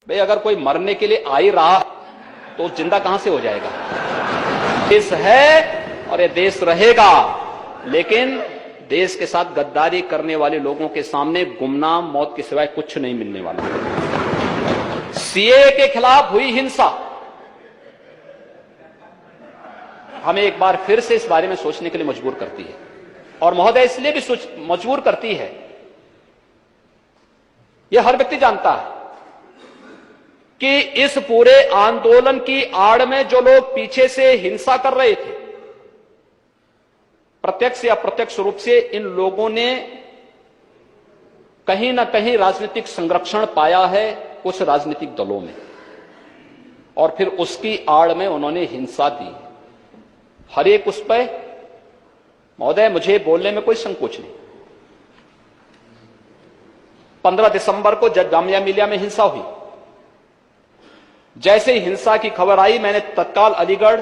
भाई अगर कोई मरने के लिए आ ही रहा तो जिंदा कहां से हो जाएगा। देश है और ये देश रहेगा, लेकिन देश के साथ गद्दारी करने वाले लोगों के सामने गुमनाम मौत के सिवाय कुछ नहीं मिलने वाला। सीए के खिलाफ हुई हिंसा हमें एक बार फिर से इस बारे में सोचने के लिए मजबूर करती है, और महोदय इसलिए भी मजबूर करती है, यह हर व्यक्ति जानता है कि इस पूरे आंदोलन की आड़ में जो लोग पीछे से हिंसा कर रहे थे, प्रत्यक्ष या अप्रत्यक्ष रूप से इन लोगों ने कहीं ना कहीं राजनीतिक संरक्षण पाया है कुछ राजनीतिक दलों में, और फिर उसकी आड़ में उन्होंने हिंसा दी। हर एक उस पर महोदय मुझे बोलने में कोई संकोच नहीं। 15 दिसंबर को जब जामिया मिलिया में हिंसा हुई, जैसे ही हिंसा की खबर आई मैंने तत्काल अलीगढ़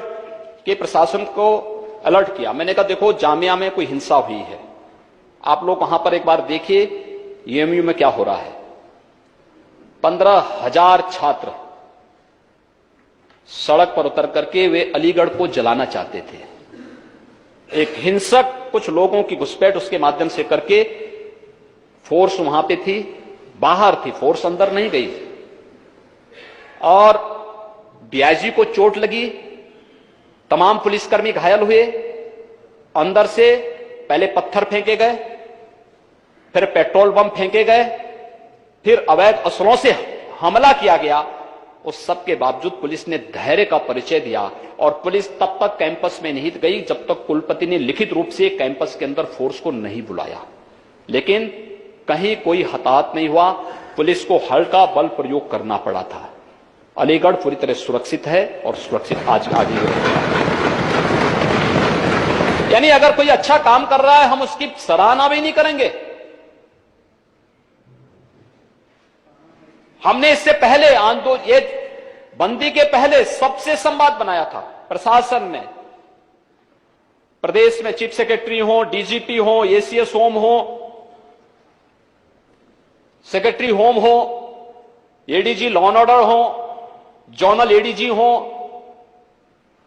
के प्रशासन को अलर्ट किया। मैंने कहा देखो जामिया में कोई हिंसा हुई है, आप लोग वहां पर एक बार देखिए यूएमयू में क्या हो रहा है। 15,000 छात्र सड़क पर उतर करके वे अलीगढ़ को जलाना चाहते थे। एक हिंसक कुछ लोगों की घुसपैठ उसके माध्यम से करके फोर्स वहां पे थी, बाहर थी, फोर्स अंदर नहीं गई, और डीआईजी को चोट लगी, तमाम पुलिसकर्मी घायल हुए। अंदर से पहले पत्थर फेंके गए, फिर पेट्रोल बम फेंके गए, फिर अवैध असलों से हमला किया गया। उस सब के बावजूद पुलिस ने धैर्य का परिचय दिया, और पुलिस तब तक कैंपस में नहीं गई जब तक कुलपति ने लिखित रूप से कैंपस के अंदर फोर्स को नहीं बुलाया। लेकिन कहीं कोई हताहत नहीं हुआ, पुलिस को हल्का बल प्रयोग करना पड़ा था। अलीगढ़ पूरी तरह सुरक्षित है और सुरक्षित आज आगे रहेगा। यानी अगर कोई अच्छा काम कर रहा है हम उसकी सराहना भी नहीं करेंगे। हमने इससे पहले ये बंदी के पहले सबसे संवाद बनाया था प्रशासन ने, प्रदेश में चीफ सेक्रेटरी हो, डीजीपी हो, एसीएस होम हो, सेक्रेटरी होम हो, एडीजी लॉ एंड ऑर्डर हो, जोनल एडीजी हो,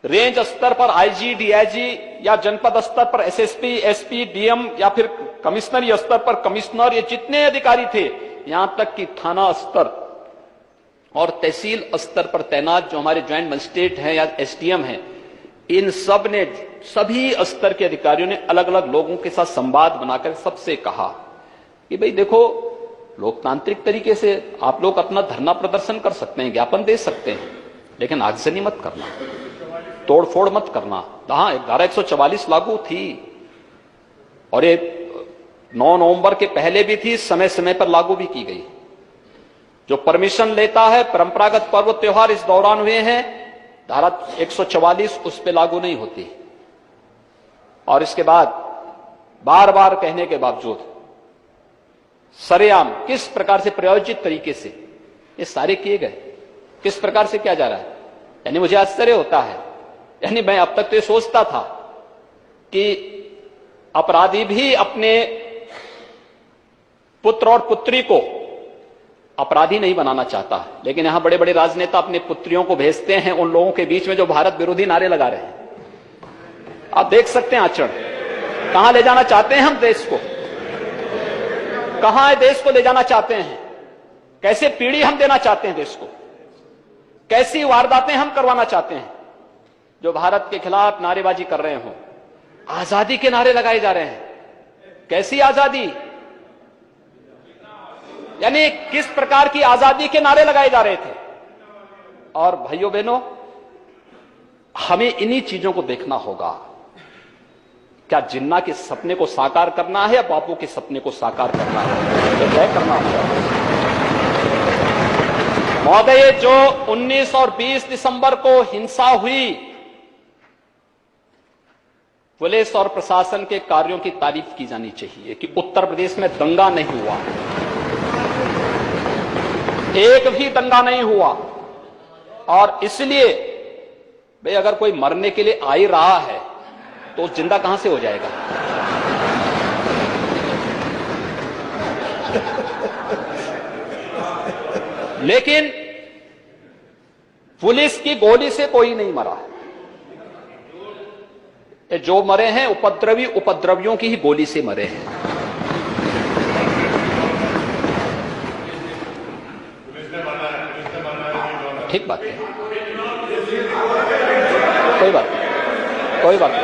रेंज स्तर पर आईजी, डीआईजी, या जनपद स्तर पर एसएसपी, एसपी, डीएम, या फिर कमिश्नरी स्तर पर कमिश्नर, ये जितने अधिकारी थे, यहां तक कि थाना स्तर और तहसील स्तर पर तैनात जो हमारे ज्वाइंट मजिस्ट्रेट हैं या एसडीएम हैं, इन सब ने, सभी स्तर के अधिकारियों ने अलग अलग लोगों के साथ संवाद बनाकर सबसे कहा कि भाई देखो लोकतांत्रिक तरीके से आप लोग अपना धरना प्रदर्शन कर सकते हैं, ज्ञापन दे सकते हैं, लेकिन आगजनी मत करना, तोड़फोड़ मत करना। हाँ, धारा 144 लागू थी, और ये 9 नवंबर के पहले भी थी, समय समय पर लागू भी की गई। जो परमिशन लेता है, परंपरागत पर्व त्योहार इस दौरान हुए हैं, धारा 144 उस पर लागू नहीं होती। और इसके बाद बार बार कहने के बावजूद सरेआम किस प्रकार से प्रायोजित तरीके से ये सारे किए गए, किस प्रकार से किया जा रहा है, यानी मुझे आश्चर्य होता है। यानी मैं अब तक तो ये सोचता था कि अपराधी भी अपने पुत्र और पुत्री को अपराधी नहीं बनाना चाहता, लेकिन यहां बड़े बड़े राजनेता अपने पुत्रियों को भेजते हैं उन लोगों के बीच में जो भारत विरोधी नारे लगा रहे हैं। आप देख सकते हैं आचरण, कहां ले जाना चाहते हैं हम देश को, कहां देश को ले जाना चाहते हैं, कैसे पीढ़ी हम देना चाहते हैं देश को, कैसी वारदातें हम करवाना चाहते हैं। जो भारत के खिलाफ नारेबाजी कर रहे हो, आजादी के नारे लगाए जा रहे हैं, कैसी आजादी, यानी किस प्रकार की आजादी के नारे लगाए जा रहे थे। और भाइयों बहनों, हमें इन्हीं चीजों को देखना होगा। क्या जिन्ना के सपने को साकार करना है या बापू के सपने को साकार करना है, तो तय करना होगा। महोदय, जो 19 और 20 दिसंबर को हिंसा हुई, पुलिस और प्रशासन के कार्यों की तारीफ की जानी चाहिए कि उत्तर प्रदेश में दंगा नहीं हुआ, एक भी दंगा नहीं हुआ। और इसलिए भाई अगर कोई मरने के लिए आ ही रहा है तो जिंदा कहां से हो जाएगा। लेकिन पुलिस की गोली से कोई नहीं मरा है। ये जो मरे हैं उपद्रवी उपद्रवियों की ही गोली से मरे हैं। ठीक बात है, कोई बात नहीं, कोई बात नहीं।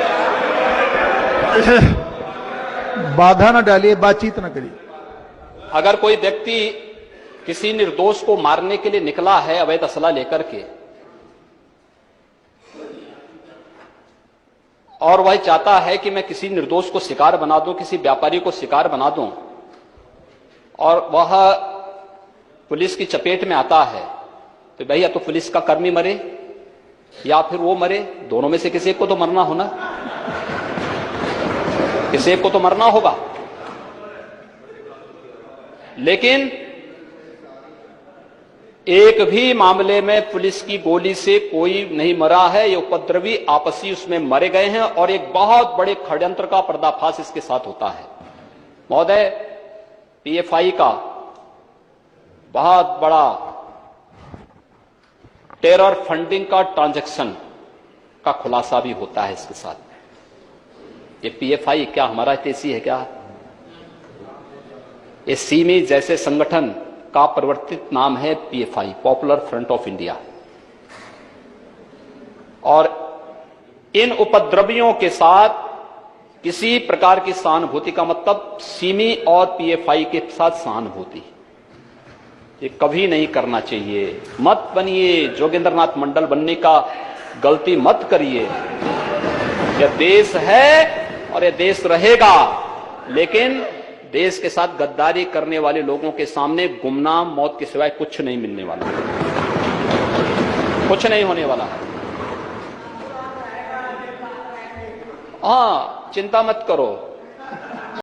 बाधा ना डालिए, बातचीत ना करिए। अगर कोई व्यक्ति किसी निर्दोष को मारने के लिए निकला है अवैध असला लेकर के, और वह चाहता है कि मैं किसी निर्दोष को शिकार बना दूं, किसी व्यापारी को शिकार बना दूं, और वह पुलिस की चपेट में आता है, तो भैया तो पुलिस का कर्मी मरे या फिर वो मरे, दोनों में से किसी एक को तो मरना होना, किसी एक को तो मरना होगा। लेकिन एक भी मामले में पुलिस की गोली से कोई नहीं मरा है। ये उपद्रवी आपसी उसमें मरे गए हैं और एक बहुत बड़े षड्यंत्र का पर्दाफाश इसके साथ होता है। महोदय, पीएफआई का बहुत बड़ा टेरर फंडिंग का ट्रांजैक्शन का खुलासा भी होता है इसके साथ। ये पीएफआई क्या हमारा हितैषी है क्या? ये सीमी जैसे संगठन का परिवर्तित नाम है PFI, popular front of India. और इन उपद्रवियों के साथ किसी प्रकार की सहानुभूति का मतलब सीमी और पीएफआई के साथ सहानुभूति, ये कभी नहीं करना चाहिए। मत बनिए जोगेंद्रनाथ मंडल बनने का गलती मत करिए। यह देश है और यह देश रहेगा, लेकिन देश के साथ गद्दारी करने वाले लोगों के सामने गुमनाम मौत के सिवाय कुछ नहीं मिलने वाला, कुछ नहीं होने वाला है। हाँ, चिंता मत करो।